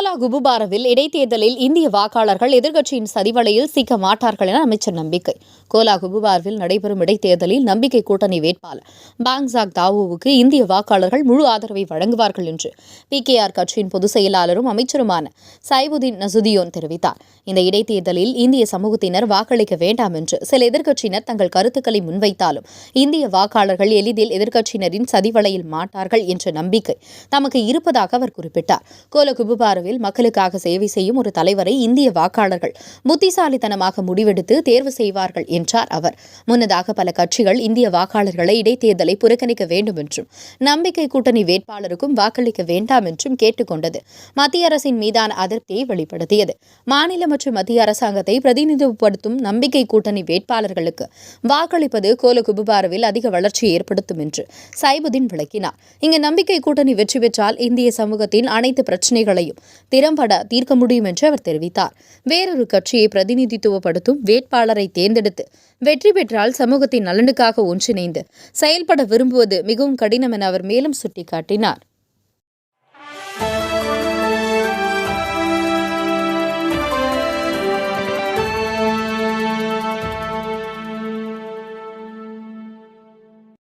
Cola குபுபாரவில் இடைத்தேர்தலில் இந்திய வாக்காளர்கள் எதிர்க்கட்சியின் சதிவலையில் சிக்க மாட்டார்கள் என அமைச்சர் நம்பிக்கை. கோலா குபுபாரவில் நடைபெறும் இடைத்தேர்தலில் நம்பிக்கை கூட்டணி வேட்பாளர் பாங்சாக் தாவோவுக்கு இந்திய வாக்காளர்கள் முழு ஆதரவை வழங்குவார்கள் என்று PKR கட்சியின் பொதுச் செயலாளரும் அமைச்சருமான சைபுதீன் நசுதியோன் தெரிவித்தார். இந்த இடைத்தேர்தலில் இந்திய சமூகத்தினர் வாக்களிக்க வேண்டாம் என்று சில எதிர்க்கட்சியினர் தங்கள் கருத்துக்களை முன்வைத்தாலும் இந்திய வாக்காளர்கள் எளிதில் எதிர்க்கட்சியினரின் சதிவலையில் மாட்டார்கள் என்ற நம்பிக்கை தமக்கு இருப்பதாக அவர் குறிப்பிட்டார். கோலா குபுபாரவில் மக்களுக்காக சேவை செய்யும் ஒரு தலைவரை இந்திய வாக்காளர்கள் புத்திசாலித்தனமாக முடிவெடுத்து தேர்வு செய்வார்கள் என்றார் அவர். முன்னதாக பல கட்சிகள் இந்திய வாக்காளர்களை இடைத்தேர்தலை புறக்கணிக்க வேண்டும் என்றும் நம்பிக்கை கூட்டணி வேட்பாளருக்கும் வாக்களிக்க வேண்டாம் என்றும் கேட்டுக் கொண்டது மத்திய அரசின் மீதான அதிருப்தியை வெளிப்படுத்தியது. மாநில மற்றும் மத்திய அரசாங்கத்தை பிரதிநிதித்துவப்படுத்தும் நம்பிக்கை கூட்டணி வேட்பாளர்களுக்கு வாக்களிப்பது கோலா குபுபாரவில் அதிக வளர்ச்சியை ஏற்படுத்தும் என்று சைபுதீன் விளக்கினார். இங்கு நம்பிக்கை கூட்டணி வெற்றி பெற்றால் இந்திய சமூகத்தின் அனைத்து பிரச்சினைகளையும் திறம்பட தீர்க்க முடியும் என்று அவர் தெரிவித்தார். வேறொரு கட்சியை பிரதிநிதித்துவப்படுத்தும் வேட்பாளரை தேர்ந்தெடுத்து வெற்றி பெற்றால் சமூகத்தின் நலனுக்காக ஒன்றிணைந்து செயல்பட விரும்புவது மிகவும் கடினம் என அவர் மேலும் சுட்டிக்காட்டினார்.